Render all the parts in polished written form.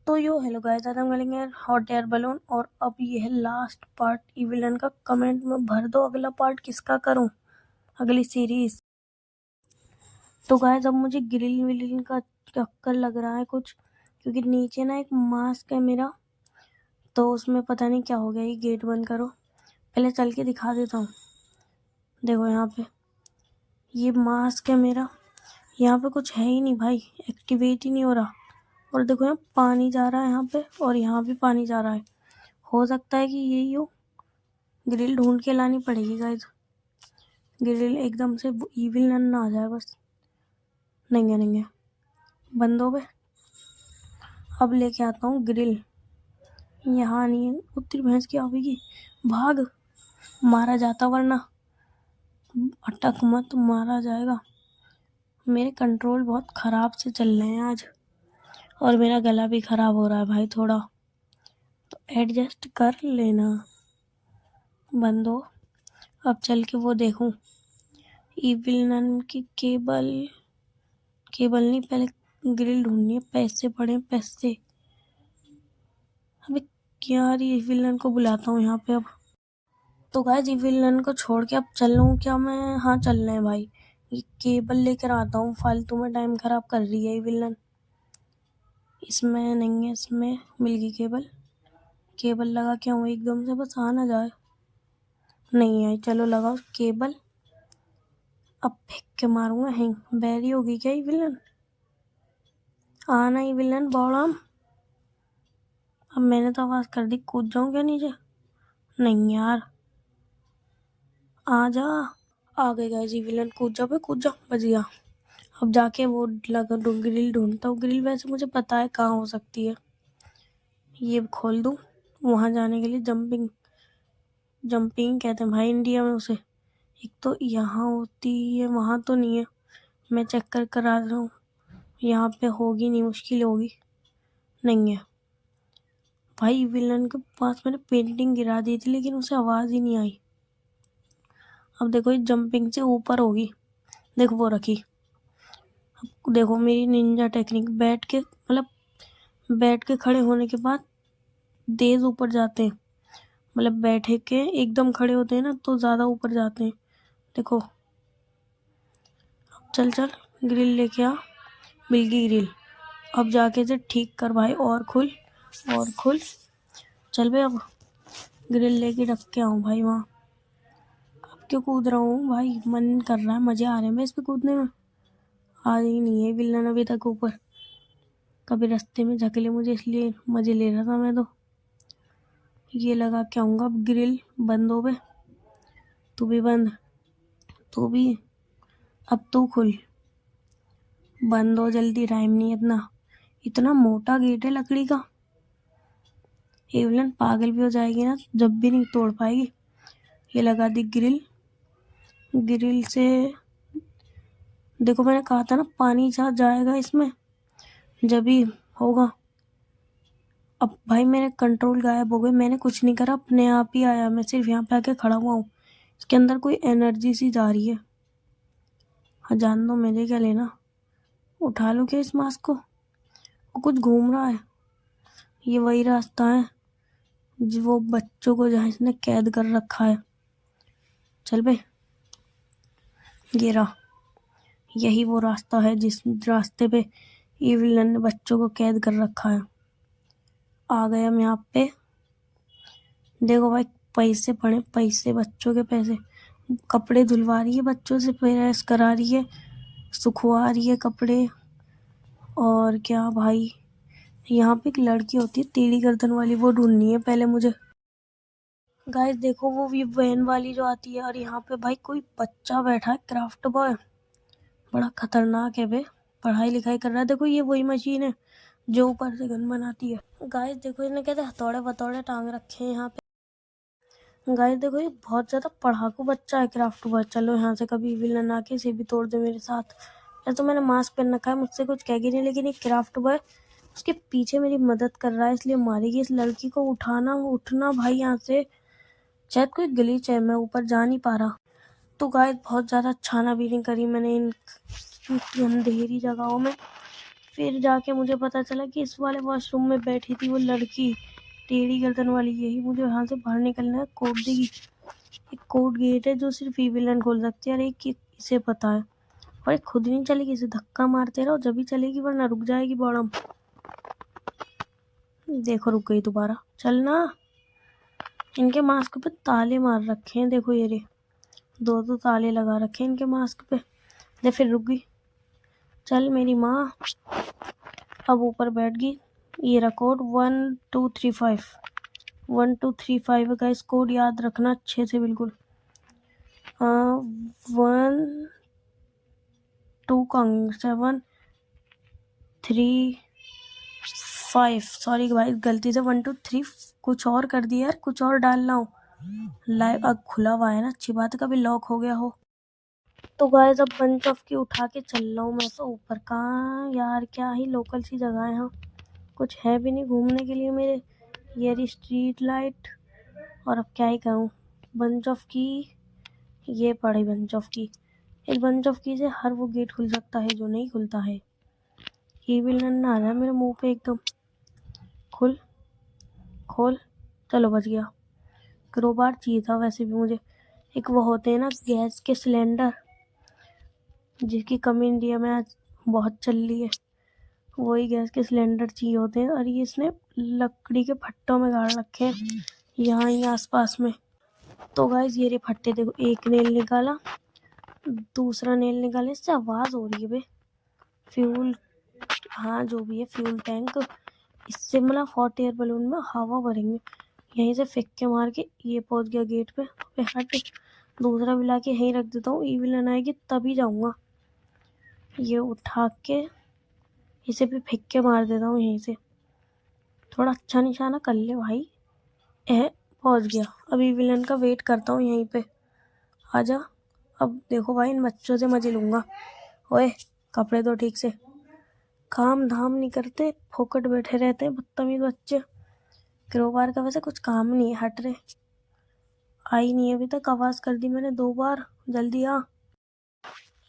तो यो hello guys, आज हम खेलेंगे हॉट एयर बलून। और अब ये है लास्ट पार्ट ई विलन का। कमेंट में भर दो अगला पार्ट किसका करूं, अगली सीरीज। तो गाइस अब मुझे ग्रिल विलिन का चक्कर लग रहा है कुछ, क्योंकि नीचे ना एक मास्क है मेरा, तो उसमें पता नहीं क्या हो गया। ये गेट बंद करो, पहले चल के दिखा देता हूँ। देखो यहाँ पे ये मास्क है मेरा, यहाँ पे कुछ है ही नहीं भाई, एक्टिवेट ही नहीं हो रहा। और देखो यहाँ पानी जा रहा है यहाँ पे, और यहाँ भी पानी जा रहा है। हो सकता है कि यही हो। ग्रिल ढूंढ के लानी पड़ेगी गाइस, ग्रिल एकदम से इविल ना आ जाए बस। नहीं है बंद हो गए। अब लेके आता हूँ ग्रिल। यहाँ नहीं है, उत्तरी भैंस की आवेगी। भाग, मारा जाता वरना। अटक मत, मारा जाएगा। मेरे कंट्रोल बहुत खराब से चल रहे हैं आज, और मेरा गला भी खराब हो रहा है भाई थोड़ा, तो एडजस्ट कर लेना। बंद हो। अब चल के वो देखूं इविल नन की केबल नहीं, पहले ग्रिल ढूंढनी है। पैसे पड़े, पैसे। अबे क्या, ये विलन को बुलाता हूँ यहाँ पे अब। तो गाइस ये विलन को छोड़ के अब चल लूँ क्या मैं? हाँ चल रहे हैं भाई। ये केबल लेकर आता हूँ, फालतू में टाइम खराब कर रही है ये विलन। इसमें नहीं है, इसमें मिल गई केबल। केबल लगा क्या हूँ एकदम से, बस आ ना जाए। नहीं आई, चलो लगाओ केबल। अब फेंक के मारूंगा, हिंग बैरी होगी क्या ये विलन? आना ये विलन बॉडम। अब मैंने तो आवाज कर दी, कूद जाऊं क्या नीचे? नहीं यार, आ जा। आ गए गाइस, ये विलन। कूद जा बे, कूद जा, बच गया। अब जाके वो लगा ग्रिल ढूंढता हूँ। ग्रिल वैसे मुझे पता है कहाँ हो सकती है। ये खोल दूँ वहां जाने के लिए। जंपिंग कहते हैं भाई इंडिया में उसे। एक तो यहाँ होती है, वहां तो नहीं है। मैं चेक कर आ रहा हूँ, यहाँ पे होगी नहीं, मुश्किल होगी। नहीं है भाई। विलन के पास मैंने पेंटिंग गिरा दी थी, लेकिन उसे आवाज ही नहीं आई। अब देखो ये जंपिंग से ऊपर होगी। देखो वो रखी। अब देखो मेरी निंजा टेक्निक, बैठ के खड़े होने के बाद तेज ऊपर जाते हैं। मतलब बैठे के एकदम खड़े होते हैं ना, तो ज्यादा ऊपर जाते हैं। देखो चल ग्रिल लेके आ। मिल गई ग्रिल। अब जाके से ठीक कर भाई, और खुल और खुल। चल बे, अब ग्रिल लेके रख के आऊं भाई वहाँ। अब क्यों कूद रहा हूँ भाई, मन कर रहा है, मजे आ रहे हैं मैं इस पे कूदने में। आ ही नहीं है विलन अभी तक ऊपर। कभी रास्ते में झकेले मुझे, इसलिए मजे ले रहा था मैं तो। ये लगा के आऊंगा अब ग्रिल। बंद हो गए, तू भी बंद, तू भी। अब तू खुल, बंद हो जल्दी, टाइम नहीं है इतना। इतना मोटा गेट है लकड़ी का, एवलन पागल भी हो जाएगी ना, जब भी नहीं तोड़ पाएगी। ये लगा दी ग्रिल। ग्रिल से देखो, मैंने कहा था ना पानी जाएगा इसमें, जब भी होगा। अब भाई मेरे कंट्रोल गायब हो गए, मैंने कुछ नहीं करा, अपने आप ही आया। मैं सिर्फ यहाँ पे आके खड़ा हुआ हूँ। इसके अंदर कोई एनर्जी सी जा रही है। हाँ जान दो, मेरे क्या लेना। उठा लो क्या इस मास्क को? वो कुछ घूम रहा है। ये वही रास्ता है जो वो बच्चों को जहाँ इसने कैद कर रखा है। चल बे, ये रहा। यही वो रास्ता है जिस रास्ते पे इविलन ने बच्चों को कैद कर रखा है। आ गए हम यहाँ पे। देखो भाई, पैसे पड़े, पैसे, बच्चों के पैसे। कपड़े धुलवा रही है बच्चों से, प्रेस करा रही है, सुखवा रही है कपड़े। और क्या भाई, यहाँ पे एक लड़की होती है टेढ़ी गर्दन वाली, वो ढूंढनी है पहले मुझे। गाइस देखो वो वैन वाली जो आती है, और यहाँ पे भाई कोई बच्चा बैठा है, क्राफ्ट बॉय। बड़ा खतरनाक है बे, पढ़ाई लिखाई कर रहा है। देखो ये वही मशीन है जो ऊपर से गन बनाती है। गाइस देखो इन्हें कहते हैं हथौड़े वथौड़े टांग रखे हैं यहाँ पे। गाइस देखो ये बहुत ज्यादा पढ़ाकू बच्चा है, क्राफ्ट बॉय। चलो यहाँ से कभी विलन आके इसे भी तोड़ दे मेरे साथ। ऐसे तो मैंने मास्क पहन रखा है, मुझसे कुछ कहेगी नहीं, लेकिन ये क्राफ्ट बॉय उसके पीछे मेरी मदद कर रहा है, इसलिए मारेगी इस लड़की को। उठना भाई यहाँ से। शायद कोई ग्लिच है, मैं ऊपर जा नहीं पा रहा। तो गाइस बहुत ज्यादा छानाबीनी करी मैंने इन अंधेरी जगहों में, फिर जाके मुझे पता चला कि इस वाले वॉशरूम में बैठी थी वो लड़की टेढ़ी गर्दन वाली, यही मुझे यहाँ से बाहर निकलना है। कोड देगी, एक कोड गेट है जो सिर्फ ईविलन खोल सकती है, और एक इसे पता है, और एक खुद नहीं चलेगी, इसे धक्का मारते रहो जब भी चलेगी, वरना रुक जाएगी बॉडम। देखो रुक गई दोबारा, चलना। इनके मास्क पे ताले मार रखे हैं, देखो ये रे, दो ताले लगा रखे हैं इनके मास्क पे। दे फिर रुक गई, चल मेरी माँ। अब ऊपर बैठ गई। ये रहा कोड 1235 1235 का इस कोड याद रखना अच्छे से, बिल्कुल। 1275 सॉरी भाई, गलती से 123 कुछ और कर दिया यार, कुछ और डालना हो। लाइव अब खुला हुआ है ना, अच्छी बात है, कभी लॉक हो गया हो। तो गाइस अब बंच ऑफ की उठा के चल रहा हूँ मैं तो ऊपर। कहाँ यार, क्या ही लोकल सी जगह है यहाँ, कुछ है भी नहीं घूमने के लिए मेरे। ये रही स्ट्रीट लाइट, और अब क्या ही करूँ। बंच ऑफ की, ये पड़ी बंच ऑफ की। इस बंच ऑफ की से हर वो गेट खुल सकता है जो नहीं खुलता है। ये विलन ना आ जाए मेरे मुंह पे एकदम। खुल खोल, चलो बच गया। क्रोबार चाहिए था वैसे भी मुझे। एक वो होते हैं ना गैस के सिलेंडर, जिसकी कमी इंडिया में आज बहुत चल रही है, वही गैस के सिलेंडर चाहिए होते हैं। और ये इसने लकड़ी के फट्टों में गाड़ रखे हैं यहाँ ही आसपास में। तो गाइस ये रे फट्टे, देखो एक नेल निकाला, दूसरा नेल निकाला। इससे आवाज़ हो रही है बे। फ्यूल, हाँ जो भी है, फ्यूल टैंक। इससे मतलब हॉट एयर बलून में हवा भरेंगे। यहीं से फेंक के मार के ये पहुंच गया गेट पे। हट, दूसरा भी ला के यहीं रख देता हूँ, ईविलन आएगी तभी जाऊँगा। ये उठा के इसे भी फेंक के मार देता हूँ यहीं से। थोड़ा अच्छा निशाना कर ले भाई। पहुंच गया। अभी विलन का वेट करता हूँ यहीं पे, आजा। अब देखो भाई, इन बच्चों से मजे लूंगा। ओए कपड़े तो ठीक से, काम धाम नहीं करते, फोकट बैठे रहते हैं बदतमीज बच्चे। क्रोबार का वैसे कुछ काम नहीं है, हट रहे। आई नहीं अभी तक, आवाज कर दी मैंने 2 बार, जल्दी आ।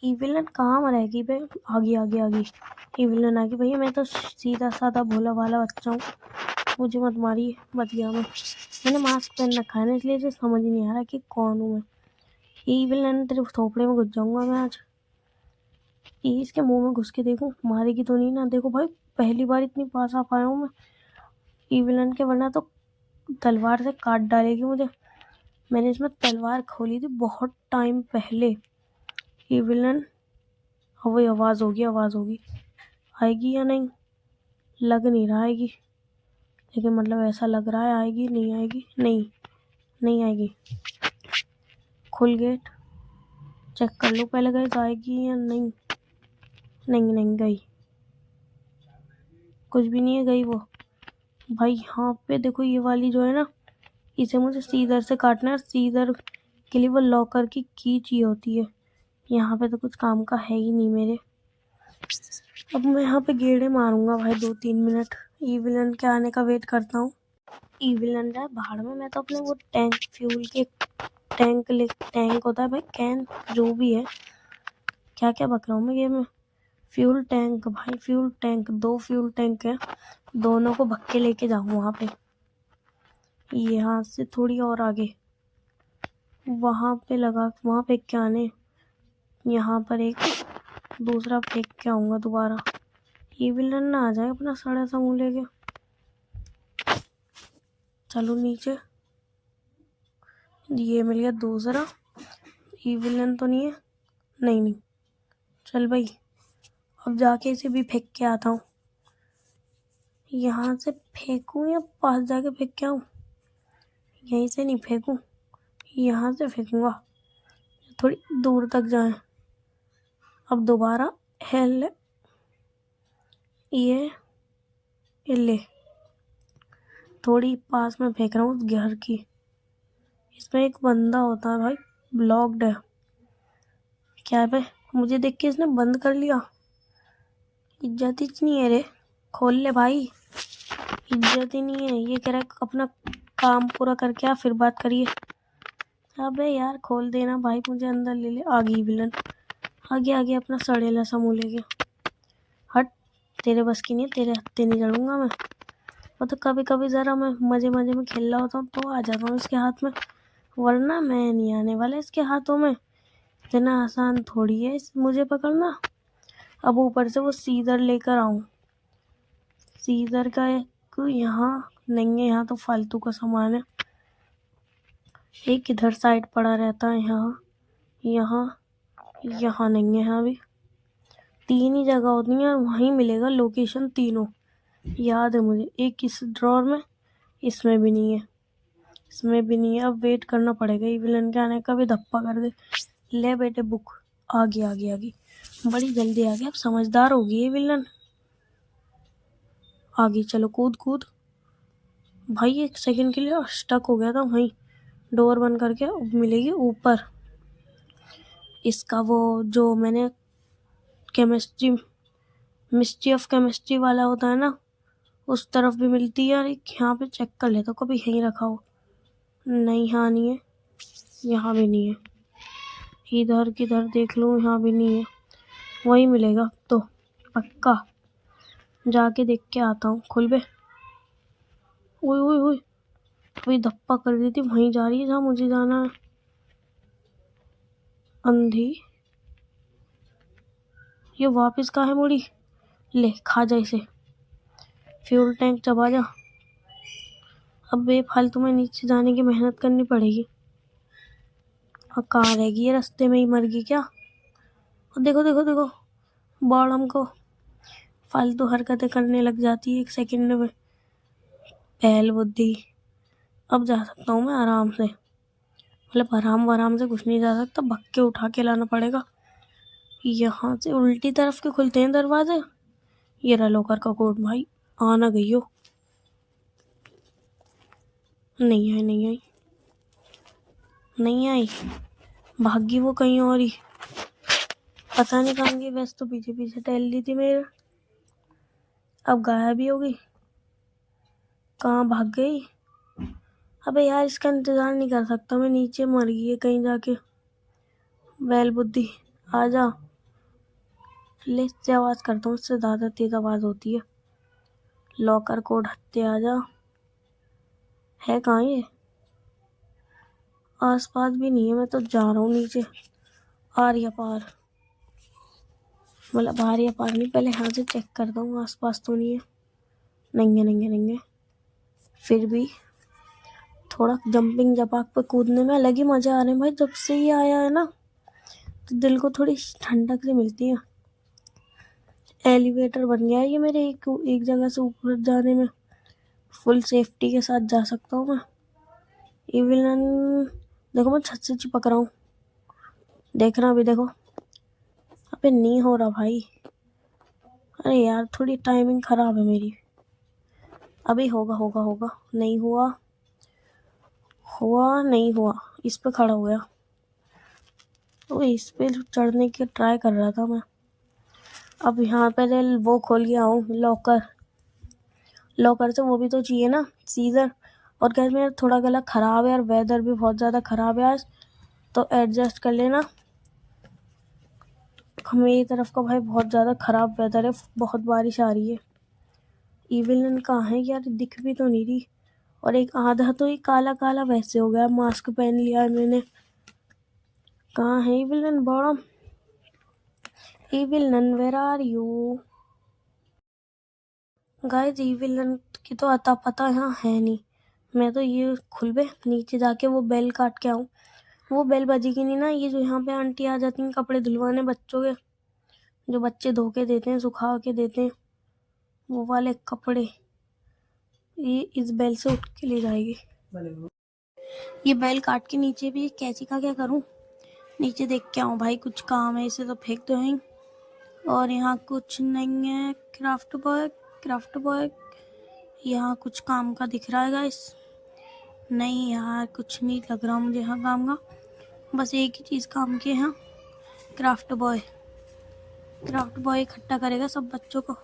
ईविलन कहाँ रहेगी बे? आगी आगी आगी, ईविलन आ गई भैया। मैं तो सीधा साधा भोला वाला बच्चा हूँ, मुझे मत मारिए, बच गया मैं। मैंने मास्क पहन रखा है ना, इसलिए इसे समझ ही नहीं आ रहा कि कौन हूँ मैं। ईविलन तेरे थोपड़े में घुस जाऊंगा मैं आज। इसके मुंह में घुस के देखूं मारेगी तो नहीं ना। देखो भाई, पहली बार इतनी पास आ पाया हूँ मैं ईविलन के, वरना तो तलवार से काट डालेगी मुझे। मैंने इसमें तलवार खोली थी बहुत टाइम पहले। ईविलन, वही आवाज़ होगी, आएगी या नहीं, लग नहीं रहा आएगी, लेकिन मतलब ऐसा लग रहा है आएगी। नहीं आएगी, नहीं आएगी। खुल गेट, चेक कर लो पहले गाइस, आएगी या नहीं। नहीं गई, कुछ भी नहीं है, गई वो। भाई यहाँ पे देखो, ये वाली जो है ना, इसे मुझे सीजर से काटना है। सीजर के लिए वो लॉकर की चाहिए होती है। यहाँ पे तो कुछ काम का है ही नहीं मेरे। अब मैं यहाँ पे गेड़े मारूंगा भाई 2-3 मिनट। ईविलन के आने का वेट करता हूँ। ईविलन रहा भाड़ में, मैं तो अपने वो टैंक, फ्यूल के टैंक होता है भाई, कैन जो भी है, क्या क्या बक रहा हूँ मैं गेम में। फ्यूल टैंक भाई, फ्यूल टैंक, 2 फ्यूल टैंक है, दोनों को भक्के के लेके जाऊँ वहाँ पे। यहाँ से थोड़ी और आगे, वहाँ पे लगा, वहाँ पे क्या आने, यहाँ पर एक दूसरा फेंक के आऊँगा दोबारा। ये विलन ना आ जाए अपना सड़ा सा मुँह लेके। चलो नीचे, ये मिल गया दूसरा। ये विलन तो नहीं है, नहीं। चल भाई, अब जाके इसे भी फेंक के आता हूँ। यहाँ से फेंकूँ या पास जाके फेंक के आऊँ? यहीं से नहीं फेंकूँ, यहाँ से फेंकूँगा, थोड़ी दूर तक जाए। अब दोबारा हेल, ये ले, थोड़ी पास में फेंक रहा हूँ उस घर की। इसमें एक बंदा होता है भाई, ब्लॉक्ड है। क्या है भाई, मुझे देख के इसने बंद कर लिया। इज्जत ही नहीं है रे, खोल ले भाई, इज्जत ही नहीं है। ये कह रहा है अपना काम पूरा करके आ फिर बात करिए। अबे यार खोल देना भाई, मुझे अंदर ले ले। आ गई विलन, आगे अपना सड़ेला सा मुँह लेके। हट, तेरे बस की नहीं है, तेरे हत्थे नहीं चढ़ूंगा मैं। वो तो कभी कभी ज़रा मैं मज़े मज़े में खेल रहा होता हूँ तो आ जाता हूँ इसके हाथ में, वरना मैं नहीं आने वाला इसके हाथों में। इतना आसान थोड़ी है मुझे पकड़ना। अब ऊपर से वो सीजर लेकर आऊँ, सीजर का एक यहाँ नहीं है, यहाँ तो फालतू का सामान है। एक इधर साइड पड़ा रहता है, यहाँ यहाँ यहाँ नहीं है। यहाँ भी 3 ही जगह होती है और वहीं मिलेगा लोकेशन तीनों, याद है मुझे। एक इस ड्रॉर में, इसमें भी नहीं है, इसमें भी नहीं है। अब वेट करना पड़ेगा ये विलन के आने का, भी धप्पा कर दे। ले बेटे बुक, आ गई बड़ी जल्दी आ गई। अब समझदार होगी ये विलन, आ गई। चलो कूद कूद। भाई 1 सेकंड के लिए स्टक हो गया था वहीं, डोर बंद करके। अब मिलेगी ऊपर इसका वो जो मैंने केमिस्ट्री, मिस्ट्री ऑफ केमिस्ट्री वाला होता है ना, उस तरफ भी मिलती है। और एक यहाँ पे चेक कर लेता हूँ कभी यहीं रखा हो। नहीं, यहाँ नहीं है, यहाँ भी नहीं है। इधर किधर देख लूँ, यहाँ भी नहीं है। वही मिलेगा तो पक्का, जाके देख के आता हूँ। खुल बे। ओए ओए ओए, अभी धप्पा कर दी थी, वहीं जा रही है जहाँ मुझे जाना है। अंधी, ये वापस कहाँ है मुड़ी? ले खा जा इसे, फ्यूल टैंक चबा जा। अब बेफालतू में नीचे जाने की मेहनत करनी पड़ेगी। और कहाँ रहेगी ये, रास्ते में ही मर गई क्या? और देखो देखो देखो, बॉडम को फालतू हरकतें करने लग जाती है 1 सेकंड में। पहल बुद्धि। अब जा सकता हूँ मैं आराम से, मतलब आराम से कुछ नहीं जा सकता, भग के उठा के लाना पड़ेगा। यहाँ से उल्टी तरफ के खुलते हैं दरवाजे। ये रहा लॉकर का कोड। भाई आना गई हो। नहीं आई, भागी वो कहीं और ही, पता नहीं कहाँ गई। वैसे तो पीछे पीछे टहल रही थी मेरे, अब गायब ही हो गई। कहाँ भाग गई? अबे यार इसका इंतजार नहीं कर सकता मैं, नीचे मर गई है कहीं जाके। बैल बुद्धि आ जा। ले इससे आवाज़ करता हूँ, इससे ज़्यादा तेज आवाज़ होती है। लॉकर कोड हत्ते आ जा। है कहाँ ये? आसपास भी नहीं है। मैं तो जा रहा हूँ नीचे, आर्या पार, मतलब आर्या पार नहीं, पहले यहाँ से चेक करता हूँ आसपास तो नहीं है। नहीं है। फिर भी थोड़ा जंपिंग जपाक पे कूदने में अलग ही मज़े आ रहे हैं भाई। जब से ये आया है ना तो दिल को थोड़ी ठंडक सी मिलती है। एलिवेटर बन गया है ये मेरे, एक जगह से ऊपर जाने में फुल सेफ्टी के साथ जा सकता हूँ मैं। ये विलन देखो, मैं छत से चिपक रहा हूँ, देखना अभी देखो। अबे नहीं हो रहा भाई, अरे यार थोड़ी टाइमिंग खराब है मेरी। अभी होगा। नहीं हुआ, नहीं हुआ। इस पे खड़ा हो गया, तो इस पे चढ़ने की ट्राई कर रहा था मैं। अब यहाँ पे वो खोल गया हूँ लॉकर से वो भी तो चाहिए ना, सीजर। और क्या, मेरा थोड़ा गला खराब है और वेदर भी बहुत ज़्यादा खराब है आज, तो एडजस्ट कर लेना। मेरी तरफ का भाई बहुत ज़्यादा खराब वेदर है, बहुत बारिश आ रही है। इविलन कहाँ है यार, दिख भी तो नहीं रही। और एक आधा तो ये काला काला वैसे हो गया, मास्क पहन लिया है मैंने। कहाँ है इविलन बॉडम? Evelyn where are you? Guys Evelyn की तो अता पता यहाँ है नहीं। मैं तो ये खुल बे, नीचे जाके वो बेल काट के आऊँ। वो बेल बजेगी नहीं ना, ये जो यहाँ पे आंटी आ जाती हैं कपड़े धुलवाने बच्चों के, जो बच्चे धो के देते हैं, सुखा के देते हैं, वो वाले कपड़े, ये इस बेल से उठ के ले जाएगी। ये बेल काट के नीचे भी कैची का क्या करूं? नीचे देख के आऊं भाई, कुछ काम है, इसे तो फेंक दो है। और यहाँ कुछ नहीं है। क्राफ्ट बॉय यहाँ कुछ काम का दिख रहा है गाइस? नहीं यार, कुछ नहीं लग रहा मुझे यहाँ काम का। बस एक ही चीज़ काम की है यहाँ, क्राफ्ट बॉय इकट्ठा करेगा सब बच्चों को।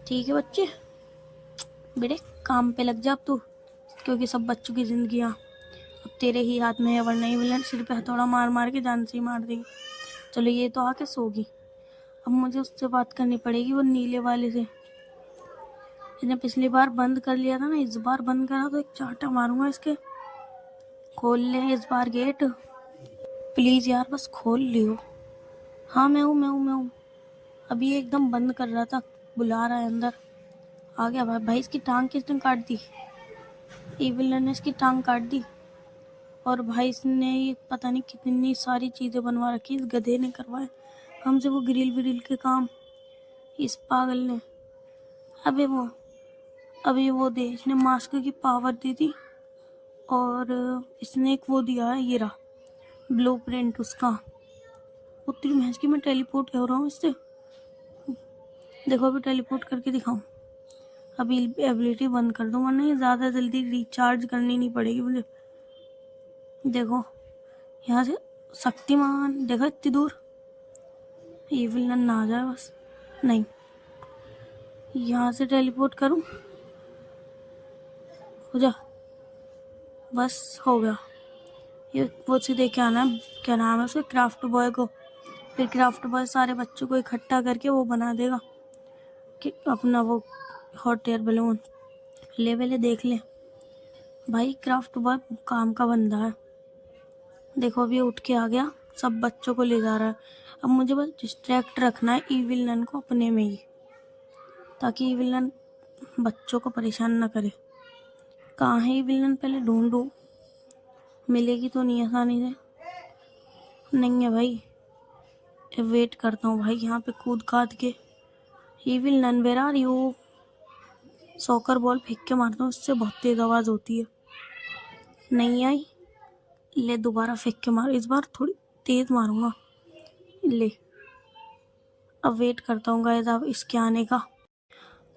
ठीक है बच्चे, बेटे काम पे लग जा अब तू, क्योंकि सब बच्चों की जिंदगियाँ अब तेरे ही हाथ में है, वरना ही विलन सिर पे हथौड़ा मार मार के जान से ही मार देगी। चलो ये तो आके सोगी, अब मुझे उससे बात करनी पड़ेगी, वो नीले वाले से। इसने पिछली बार बंद कर लिया था ना, इस बार बंद करा तो एक चांटा मारूंगा इसके। खोल ले इस बार गेट, प्लीज यार, बस खोल लियो। हाँ मैं हूँ। अभी एकदम बंद कर रहा था, बुला रहा है अंदर। आ गया भाई। भाई इसकी टांग किसने काट दी? ईविल ने इसकी टांग काट दी। और भाई इसने ये पता नहीं कितनी सारी चीजें बनवा रखी, इस गधे ने करवाए हमसे वो ग्रिल विरिल के काम, इस पागल ने। अबे वो दे, इसने मास्क की पावर दी थी, और इसने एक वो दिया है, ये रहा ब्लू प्रिंट उसका। उतनी भैंस की मैं टेलीपोर्ट हो रहा हूँ इससे। देखो अभी टेलीपोर्ट करके दिखाऊं। अभी एबिलिटी बंद कर दूं, वरना ये ज़्यादा जल्दी रिचार्ज करनी नहीं पड़ेगी मुझे। देखो यहाँ से शक्तिमान, देखो इतनी दूर। ये विलन ना आ जाए बस। नहीं, यहाँ से टेलीपोर्ट करूं, हो जा, बस हो गया। ये वो सीधे क्या नाम है उसके, क्राफ्ट बॉय को। फिर क्राफ्ट बॉय सारे बच्चों को इकट्ठा करके वो बना देगा कि अपना वो हॉट एयर बलून। ले देख ले भाई, क्राफ्ट बॉय काम का बंदा है। देखो अभी उठ के आ गया, सब बच्चों को ले जा रहा है। अब मुझे बस डिस्ट्रैक्ट रखना है ईविल नन को अपने में ही, ताकि ईविल नन बच्चों को परेशान ना करे। कहाँ है ईविल नन, पहले ढूंढूं, मिलेगी तो नहीं आसानी से। नहीं है भाई, वेट करता हूँ भाई यहाँ पे कूद काद के। Evil nun where are you? Soccer ball फेंक के मारता हूँ, उससे बहुत तेज आवाज होती है। नहीं आई, ले दोबारा फेंक के मार, इस बार थोड़ी तेज मारूंगा। ले, अब वेट करता हूँ गाइस अब इसके आने का।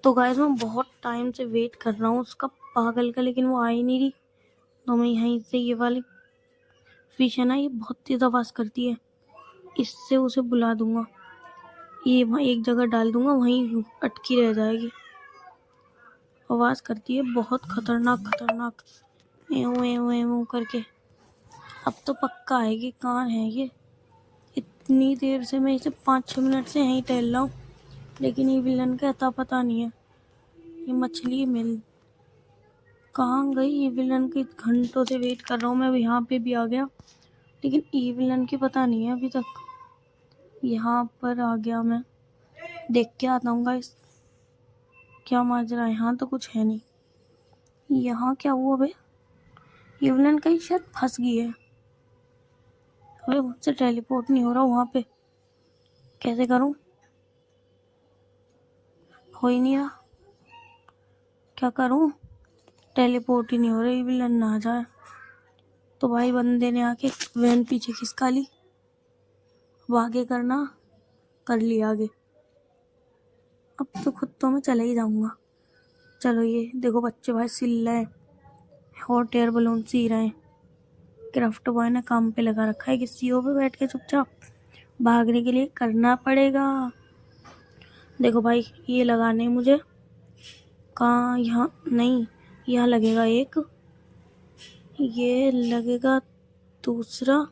तो गाइस मैं बहुत टाइम से वेट कर रहा हूँ उसका पागल का, लेकिन वो आ ही नहीं रही। तो मैं यहीं से, ये वाली फिश है ना, ये बहुत तेज आवाज करती है, इससे उसे बुला दूंगा। ये वहाँ एक जगह डाल दूंगा, वहीं अटकी रह जाएगी। आवाज करती है बहुत खतरनाक एऊ एऊ एऊ करके। अब तो पक्का आएगी। कहाँ है ये? इतनी देर से मैं इसे 5-6 मिनट से यहीं टहल रहा हूँ, लेकिन ये विलन का अता पता नहीं है। ये मछली मिल कहाँ गई? ये विलन की घंटों से वेट कर रहा हूँ मैं, अब यहाँ पे भी आ गया, लेकिन ये विलन की पता नहीं है अभी तक। यहाँ पर आ गया मैं, देख के आता हूँ गाइस क्या माजरा है। यहाँ तो कुछ है नहीं। यहाँ क्या हुआ बे? ये विलन कहीं शायद फंस गई है। अबे मुझसे टेलीपोर्ट नहीं हो रहा वहाँ पे, कैसे करूँ? हो ही नहीं रहा, क्या करूँ? टेलीपोर्ट ही नहीं हो रही, विलन ना आ जाए तो। भाई बंदे ने आके वैन पीछे खिसका ली। अब आगे करना, कर लिया आगे। अब तो खुद तो मैं चले ही जाऊंगा। चलो ये देखो बच्चे भाई सिल रहे हैं, हॉट एयर बलून सी रहे हैं। क्राफ्ट बॉय ने काम पे लगा रखा है कि सीओ पे बैठ के चुपचाप भागने के लिए करना पड़ेगा। देखो भाई ये लगाने मुझे, कहाँ? यहाँ नहीं, यहाँ लगेगा एक, ये लगेगा दूसरा।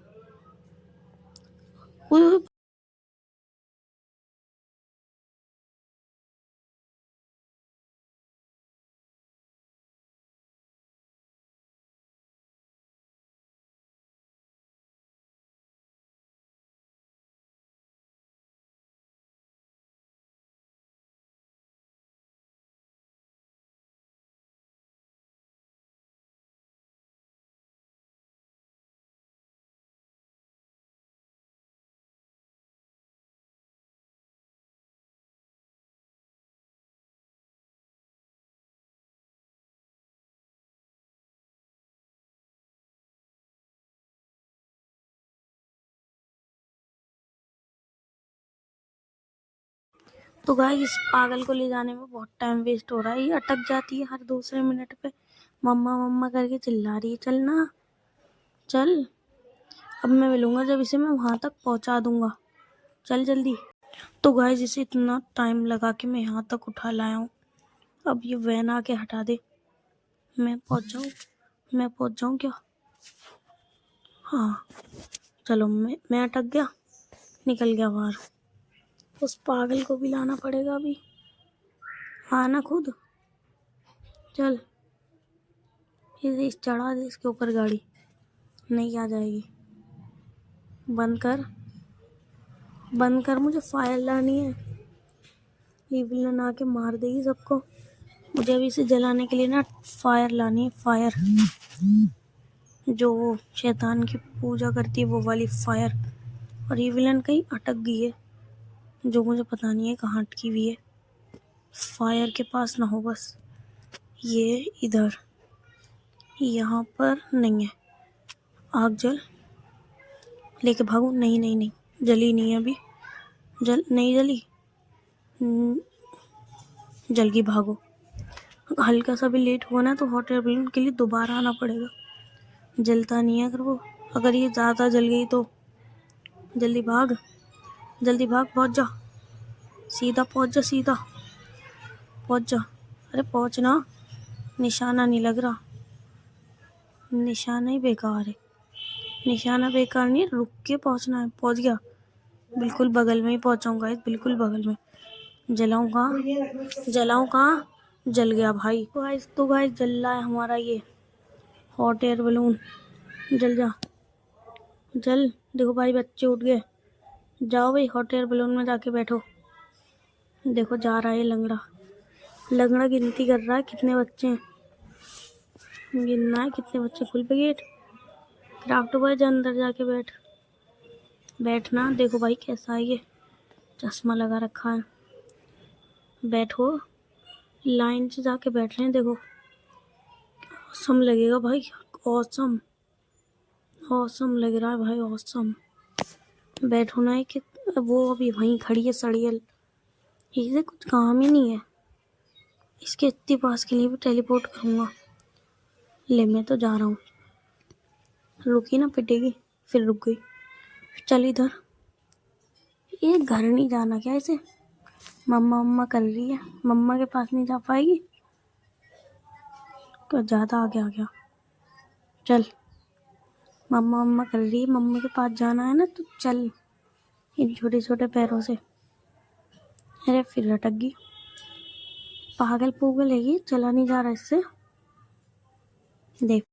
तो गाइस इस पागल को ले जाने में बहुत टाइम वेस्ट हो रहा है, ये अटक जाती है हर दूसरे मिनट पे, मम्मा मम्मा करके चिल्ला रही है। चल ना, चल। अब मैं मिलूंगा जब इसे मैं वहां तक पहुंचा दूंगा, चल जल्दी। तो गाइस इसे इतना टाइम लगा के मैं यहाँ तक उठा लाया हूँ, अब ये वैन आके हटा दे, मैं पहुंच जाऊँ क्या? हाँ चलो, मैं अटक गया, निकल गया बाहर। उस पागल को भी लाना पड़ेगा अभी। आना खुद, चल इसे चढ़ा दे इसके ऊपर गाड़ी, नहीं आ जाएगी। बंद कर, मुझे फायर लानी है। ये विलन आके मार देगी सबको। मुझे अभी इसे जलाने के लिए ना फायर लानी है, फायर जो वो शैतान की पूजा करती है वो वाली फायर। और ये विलन कहीं अटक गई है, जो मुझे पता नहीं है कहाँ अटकी हुई है। फायर के पास ना हो बस। ये इधर, यहाँ पर नहीं है। आग जल, लेके भागो। नहीं नहीं नहीं, जली नहीं है अभी। नहीं जली, जल गई, भागो। हल्का सा भी लेट हुआ ना तो हॉट एयर बलून के लिए दोबारा आना पड़ेगा। जलता नहीं है अगर ये ज़्यादा जल गई तो। जल्दी भाग, पहुँच जा, सीधा पहुँच जा, सीधा पहुँच जा। अरे पहुँच ना, निशाना नहीं लग रहा। निशाना ही बेकार है। निशाना बेकार नहीं, रुक के पहुँचना है। पहुँच गया, बिल्कुल बगल में ही पहुँचाऊँगा, बिल्कुल बगल में। जलाऊँ कहाँ? जल गया भाई। तो गाइस जल रहा है हमारा ये हॉट एयर बलून। जल जा, जल। देखो भाई बच्चे उठ गए। जाओ भाई हॉट एयर बलून में जाके बैठो। देखो जा रहा है लंगड़ा गिनती कर रहा है कितने बच्चे हैं। गिनना है कितने बच्चे। खुल पे गेट। क्राफ्ट बॉय जा अंदर जाके बैठना। देखो भाई कैसा है ये, चश्मा लगा रखा है। बैठो, लाइन से जाके बैठ रहे हैं। देखो ऑसम लगेगा भाई, ऑसम लग रहा है भाई, ऑसम। बैठो ना कि वो अभी वहीं खड़ी है सड़ियल, इसे कुछ काम ही नहीं है। इसके इतने पास के लिए भी टेलीपोर्ट करूँगा। ले मैं तो जा रहा हूँ। रुकी ना पिटेगी, फिर रुक गई। चल इधर, ये घर नहीं जाना क्या इसे? मम्मा कर रही है, मम्मा के पास नहीं जा पाएगी। तो ज़्यादा आगे आ गया। चल, मम्मा कर रही है, मम्मा के पास जाना है ना तो चल इन छोटे छोटे पैरों से। अरे फिर लटक गई, पागल है ये, चला नहीं जा रहा इससे। देख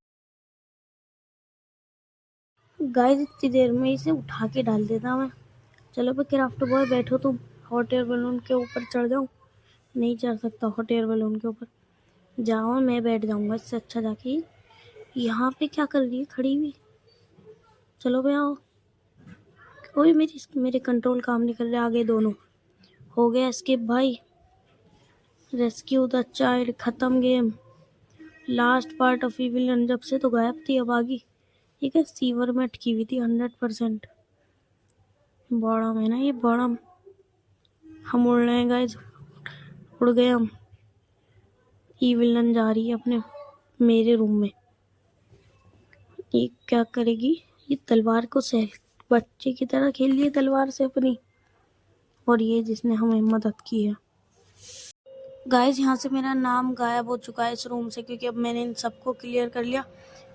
गाइस इतनी देर में इसे उठा के डाल देता मैं। चलो भाई क्राफ्ट बॉय बैठो तुम, हॉट एयर बलून के ऊपर चढ़ जाओ। नहीं चढ़ सकता हॉट एयर बलून के ऊपर। जाओ, मैं बैठ जाऊंगा इससे अच्छा जाके। यहाँ पे क्या कर रही है खड़ी हुई? चलो भाई आओ। कोई मेरे कंट्रोल काम नहीं कर रहे। आगे दोनों हो गया एस्केप भाई। रेस्क्यू द चाइल्ड, खत्म game. Last part of villain जब से तो गायब थी, अब आ गई। ठीक है, सीवर में अटकी हुई थी 100%। बॉडम है ना ये, बॉडम। हम उड़ रहे हैं गाइस, उड़ गए हम। ई विलन जा रही है अपने मेरे रूम में। ये क्या करेगी? ये तलवार को बच्चे की तरह खेल रही है तलवार से अपनी। और ये जिसने हमें मदद की है। गाइस यहाँ से मेरा नाम गायब हो चुका है इस रूम से, क्योंकि अब मैंने इन सबको क्लियर कर लिया।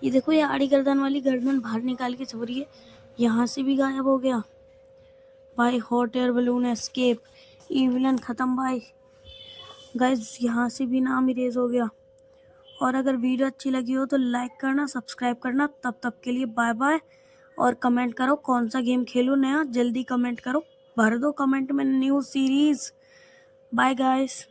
ये देखो, ये आड़ी गर्दन वाली गर्दन बाहर निकाल के छुप रही है। यहाँ से भी गायब हो गया भाई। हॉट एयर बलून एस्केप, ई विलन खत्म भाई। गाइस यहाँ से भी नाम इरेज हो गया। और अगर वीडियो अच्छी लगी हो तो लाइक करना, सब्सक्राइब करना। तब के लिए बाय बाय। और कमेंट करो कौन सा गेम खेलूं नया, जल्दी कमेंट करो। भर दो कमेंट में न्यू सीरीज। Bye guys.